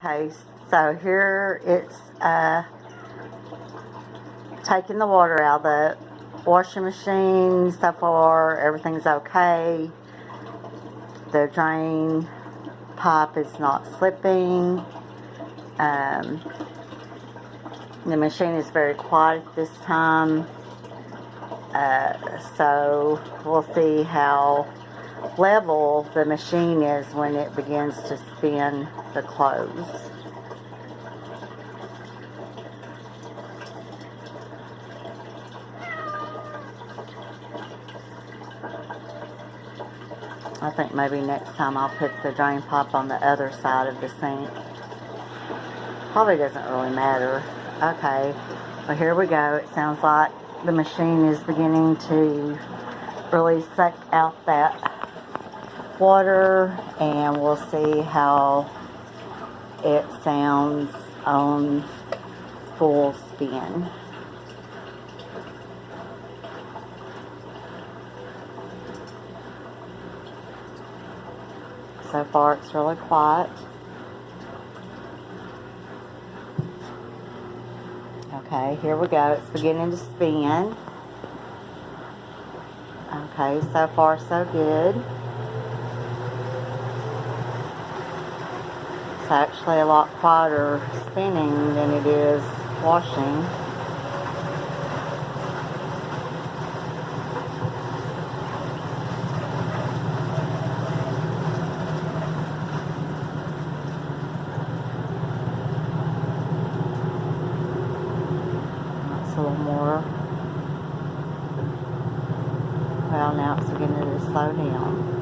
Okay, so here it's taking the water out of the washing machine. So far, everything's okay. The drain pipe is not slipping. The machine is very quiet this time. So we'll see how level the machine is when it begins to spin the clothes. I think maybe next time I'll put the drain pipe on the other side of the sink. Probably doesn't really matter. Okay, well here we go. It sounds like the machine is beginning to really suck out that water, and we'll see how it sounds on full spin. So far it's really quiet. Okay, here we go. It's beginning to spin. Okay, so far so good. It's actually a lot quieter spinning than it is washing. That's a little more. Well, now it's beginning to slow down.